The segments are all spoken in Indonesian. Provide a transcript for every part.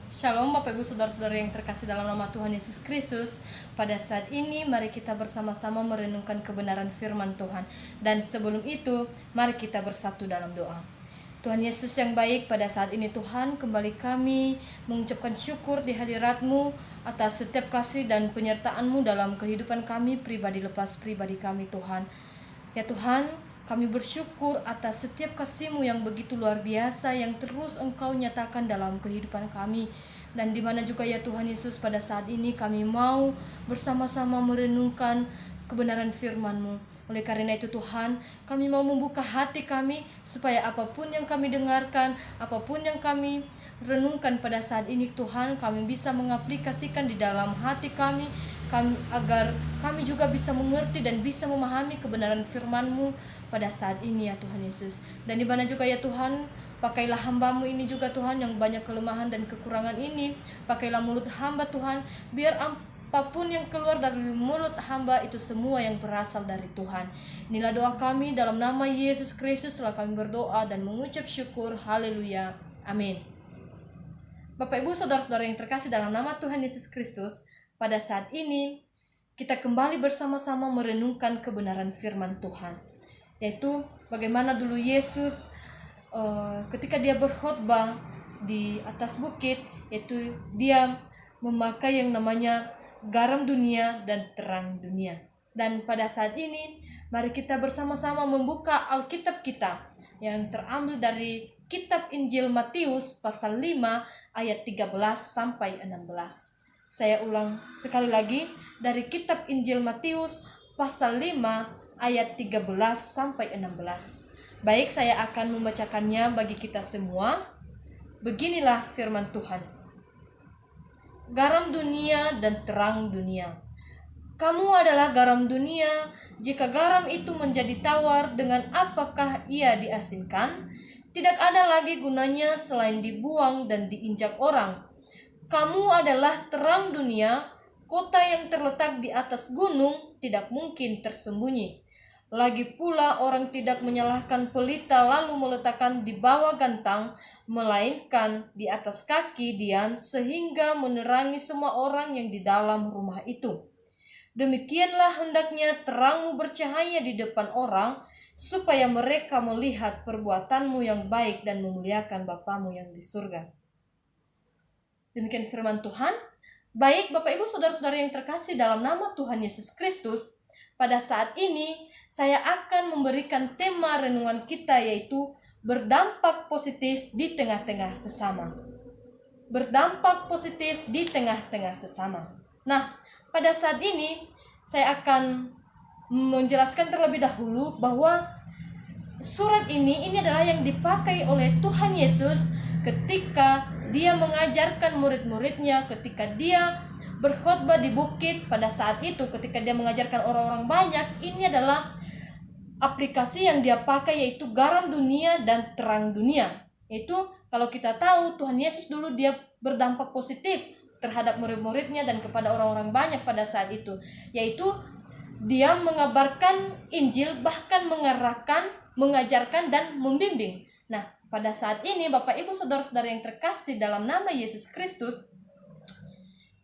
Shalom Bapak Ibu Saudara-saudara yang terkasih dalam nama Tuhan Yesus Kristus. Pada saat ini mari kita bersama-sama merenungkan kebenaran firman Tuhan. Dan sebelum itu mari kita bersatu dalam doa. Tuhan Yesus yang baik, pada saat ini Tuhan kembali kami mengucapkan syukur di hadirat-Mu atas setiap kasih dan penyertaan-Mu dalam kehidupan kami pribadi lepas pribadi kami Tuhan. Ya Tuhan, kami bersyukur atas setiap kasih-Mu yang begitu luar biasa yang terus Engkau nyatakan dalam kehidupan kami. Dan di mana juga ya Tuhan Yesus, pada saat ini kami mau bersama-sama merenungkan kebenaran firman-Mu. Oleh karena itu Tuhan, kami mau membuka hati kami supaya apapun yang kami dengarkan, apapun yang kami renungkan pada saat ini Tuhan, kami bisa mengaplikasikan di dalam hati kami, agar kami juga bisa mengerti dan bisa memahami kebenaran firman-Mu pada saat ini ya Tuhan Yesus. Dan di mana juga ya Tuhan, pakailah hamba-Mu ini juga Tuhan yang banyak kelemahan dan kekurangan ini. Pakailah mulut hamba Tuhan, biar apapun yang keluar dari mulut hamba itu semua yang berasal dari Tuhan. Inilah doa kami dalam nama Yesus Kristus, setelah kami berdoa dan mengucap syukur. Haleluya. Amin. Bapak Ibu Saudara-saudara yang terkasih dalam nama Tuhan Yesus Kristus, pada saat ini kita kembali bersama-sama merenungkan kebenaran firman Tuhan, yaitu bagaimana dulu Yesus ketika dia berkhotbah di atas bukit, yaitu dia memakai yang namanya garam dunia dan terang dunia. Dan pada saat ini mari kita bersama-sama membuka Alkitab kita yang terambil dari kitab Injil Matius pasal 5 ayat 13 sampai 16. Saya ulang sekali lagi, dari kitab Injil Matius pasal 5 ayat 13 sampai 16. Baik, saya akan membacakannya bagi kita semua. Beginilah firman Tuhan. Garam dunia dan terang dunia. Kamu adalah garam dunia. Jika garam itu menjadi tawar, dengan apakah ia diasinkan? Tidak ada lagi gunanya selain dibuang dan diinjak orang. Kamu adalah terang dunia. Kota yang terletak di atas gunung tidak mungkin tersembunyi. Lagi pula orang tidak menyalahkan pelita lalu meletakkan di bawah gantang, melainkan di atas kaki dian, sehingga menerangi semua orang yang di dalam rumah itu. Demikianlah hendaknya terangmu bercahaya di depan orang, supaya mereka melihat perbuatanmu yang baik dan memuliakan Bapamu yang di surga. Demikian firman Tuhan. Baik Bapak Ibu Saudara-saudara yang terkasih dalam nama Tuhan Yesus Kristus, pada saat ini saya akan memberikan tema renungan kita, yaitu berdampak positif di tengah-tengah sesama. Berdampak positif di tengah-tengah sesama. Nah, pada saat ini saya akan menjelaskan terlebih dahulu bahwa surat ini adalah yang dipakai oleh Tuhan Yesus ketika dia mengajarkan murid-muridnya, ketika dia berkhotbah di bukit. Pada saat itu ketika dia mengajarkan orang-orang banyak, ini adalah aplikasi yang dia pakai, yaitu garam dunia dan terang dunia. Itu kalau kita tahu Tuhan Yesus dulu dia berdampak positif terhadap murid-muridnya dan kepada orang-orang banyak pada saat itu, yaitu dia mengabarkan Injil, bahkan mengarahkan, mengajarkan dan membimbing. Nah, pada saat ini Bapak Ibu Saudara-saudara yang terkasih dalam nama Yesus Kristus,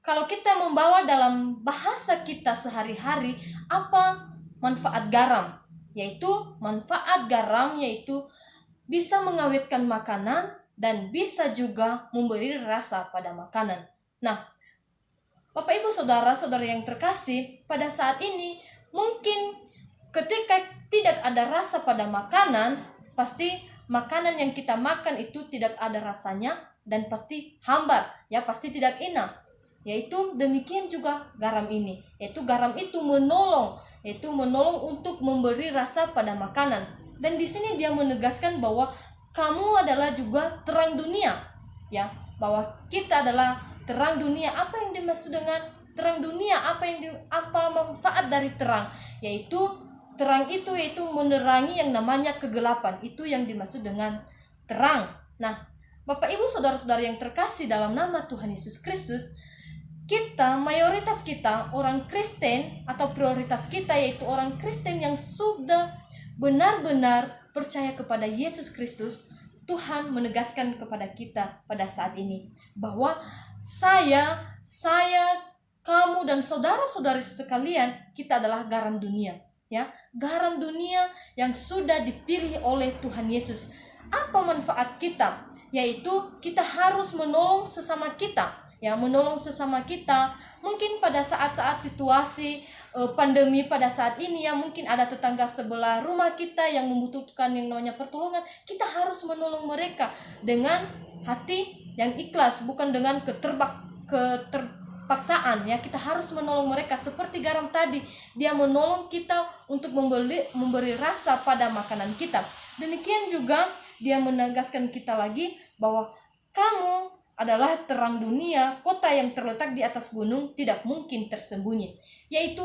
kalau kita membawa dalam bahasa kita sehari-hari, apa manfaat garam? Yaitu manfaat garam yaitu bisa mengawetkan makanan dan bisa juga memberi rasa pada makanan. Nah, Bapak Ibu Saudara-saudara yang terkasih, pada saat ini mungkin ketika tidak ada rasa pada makanan, pasti makanan yang kita makan itu tidak ada rasanya dan pasti hambar, ya pasti tidak enak. Yaitu demikian juga garam ini, yaitu garam itu menolong untuk memberi rasa pada makanan. Dan di sini dia menegaskan bahwa kamu adalah juga terang dunia, ya, bahwa kita adalah terang dunia. Apa yang dimaksud dengan terang dunia? Apa manfaat dari terang? Yaitu terang itu yaitu menerangi yang namanya kegelapan. Itu yang dimaksud dengan terang. Nah, Bapak Ibu Saudara-saudara yang terkasih dalam nama Tuhan Yesus Kristus, kita, mayoritas kita orang Kristen, atau prioritas kita yaitu orang Kristen yang sudah benar-benar percaya kepada Yesus Kristus, Tuhan menegaskan kepada kita pada saat ini bahwa saya, kamu dan saudara-saudari sekalian, kita adalah garam dunia, ya. Garam dunia yang sudah dipilih oleh Tuhan Yesus. Apa manfaat kita? Yaitu kita harus menolong sesama kita, ya, menolong sesama kita. Mungkin pada saat-saat situasi pandemi pada saat ini, ya, mungkin ada tetangga sebelah rumah kita yang membutuhkan yang namanya pertolongan. Kita harus menolong mereka dengan hati yang ikhlas, bukan dengan keterpaksaan, ya. Kita harus menolong mereka seperti garam tadi, dia menolong kita untuk memberi rasa pada makanan kita. Demikian juga dia menegaskan kita lagi bahwa kamu adalah terang dunia, kota yang terletak di atas gunung tidak mungkin tersembunyi. Yaitu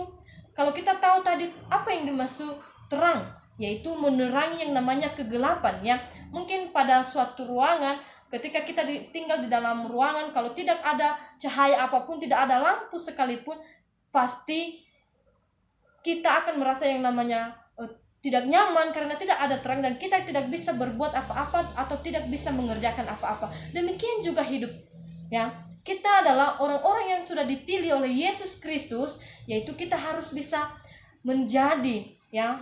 kalau kita tahu tadi apa yang dimaksud terang, yaitu menerangi yang namanya kegelapan, ya. Mungkin pada suatu ruangan, ketika kita tinggal di dalam ruangan, kalau tidak ada cahaya apapun, tidak ada lampu sekalipun, pasti kita akan merasa yang namanya tidak nyaman karena tidak ada terang dan kita tidak bisa berbuat apa-apa atau tidak bisa mengerjakan apa-apa. Demikian juga hidup, ya. Kita adalah orang-orang yang sudah dipilih oleh Yesus Kristus, yaitu kita harus bisa menjadi, ya,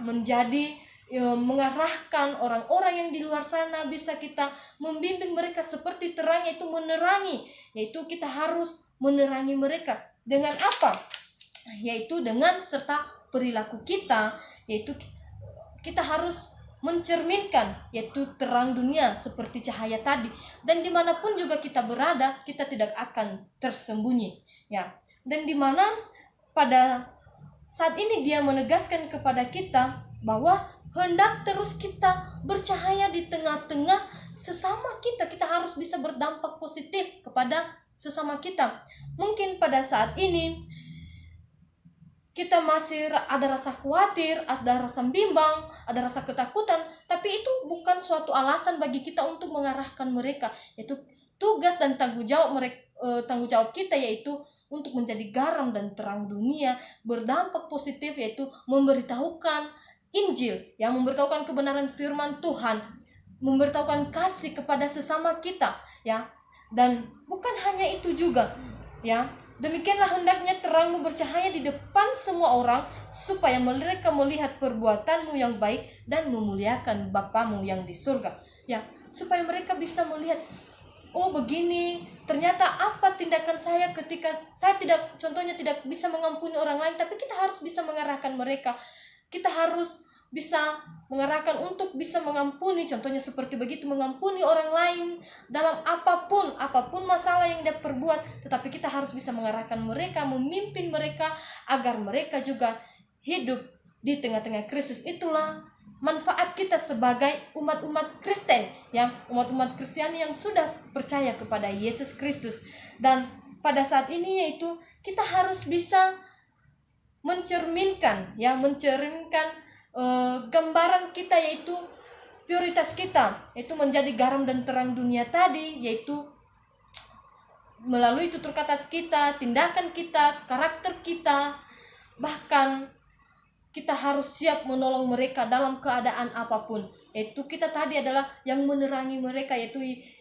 mengarahkan orang-orang yang di luar sana, bisa kita membimbing mereka seperti terang, yaitu menerangi, yaitu kita harus menerangi mereka dengan apa? Yaitu dengan serta perilaku kita, yaitu kita harus mencerminkan, yaitu terang dunia seperti cahaya tadi. Dan dimanapun juga kita berada, kita tidak akan tersembunyi, ya. Dan dimana pada saat ini dia menegaskan kepada kita bahwa hendak terus kita bercahaya di tengah-tengah sesama kita. Kita harus bisa berdampak positif kepada sesama kita. Mungkin pada saat ini kita masih ada rasa khawatir, ada rasa bimbang, ada rasa ketakutan, tapi itu bukan suatu alasan bagi kita untuk mengarahkan mereka. Yaitu tugas dan tanggung jawab kita, yaitu untuk menjadi garam dan terang dunia, berdampak positif, yaitu memberitahukan Injil, yang memberitahukan kebenaran firman Tuhan, memberitahukan kasih kepada sesama kita, ya. Dan bukan hanya itu juga, ya. Demikianlah hendaknya terangmu bercahaya di depan semua orang, supaya mereka melihat perbuatanmu yang baik dan memuliakan Bapamu yang di surga. Ya, supaya mereka bisa melihat, oh begini, ternyata apa tindakan saya ketika saya contohnya tidak bisa mengampuni orang lain, tapi kita harus bisa mengarahkan mereka. Kita harus bisa mengarahkan untuk bisa mengampuni, contohnya seperti begitu, mengampuni orang lain dalam apapun masalah yang dia perbuat, tetapi kita harus bisa mengarahkan mereka, memimpin mereka agar mereka juga hidup di tengah-tengah Kristus. Itulah manfaat kita sebagai umat-umat Kristen, ya, umat-umat Kristiani yang sudah percaya kepada Yesus Kristus. Dan pada saat ini yaitu kita harus bisa mencerminkan gambaran kita, yaitu prioritas kita, yaitu menjadi garam dan terang dunia tadi, yaitu melalui tutur kata kita, tindakan kita, karakter kita, bahkan kita harus siap menolong mereka dalam keadaan apapun. Yaitu kita tadi adalah yang menerangi mereka, yaitu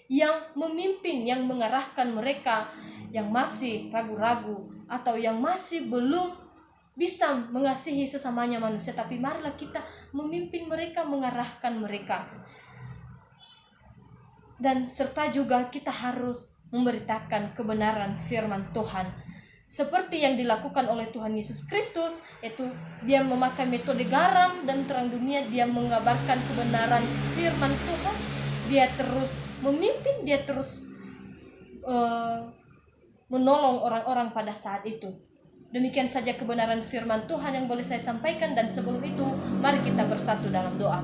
yang memimpin, yang mengarahkan mereka yang masih ragu-ragu atau yang masih belum bisa mengasihi sesamanya manusia, tapi marilah kita memimpin mereka, mengarahkan mereka. Dan serta juga kita harus memberitakan kebenaran firman Tuhan seperti yang dilakukan oleh Tuhan Yesus Kristus, yaitu dia memakai metode garam dan terang dunia. Dia mengabarkan kebenaran firman Tuhan, dia terus memimpin, dia terus menolong orang-orang pada saat itu. Demikian saja kebenaran firman Tuhan yang boleh saya sampaikan, dan sebelum itu mari kita bersatu dalam doa.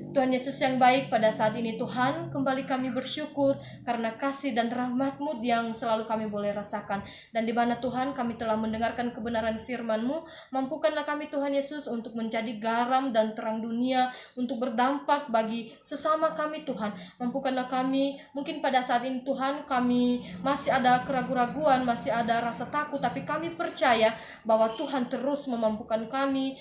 Tuhan Yesus yang baik, pada saat ini Tuhan, kembali kami bersyukur karena kasih dan rahmat-Mu yang selalu kami boleh rasakan. Dan di mana Tuhan kami telah mendengarkan kebenaran firman-Mu, mampukanlah kami Tuhan Yesus untuk menjadi garam dan terang dunia, untuk berdampak bagi sesama kami Tuhan. Mampukanlah kami, mungkin pada saat ini Tuhan kami masih ada keraguan-raguan, masih ada rasa takut, tapi kami percaya bahwa Tuhan terus memampukan kami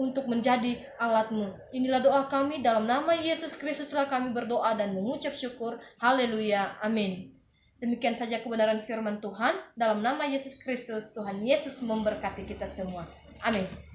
untuk menjadi alatmu. Inilah doa kami, dalam nama Yesus Kristuslah kami berdoa dan mengucap syukur. Haleluya, amin. Demikian saja kebenaran firman Tuhan. Dalam nama Yesus Kristus, Tuhan Yesus memberkati kita semua. Amin.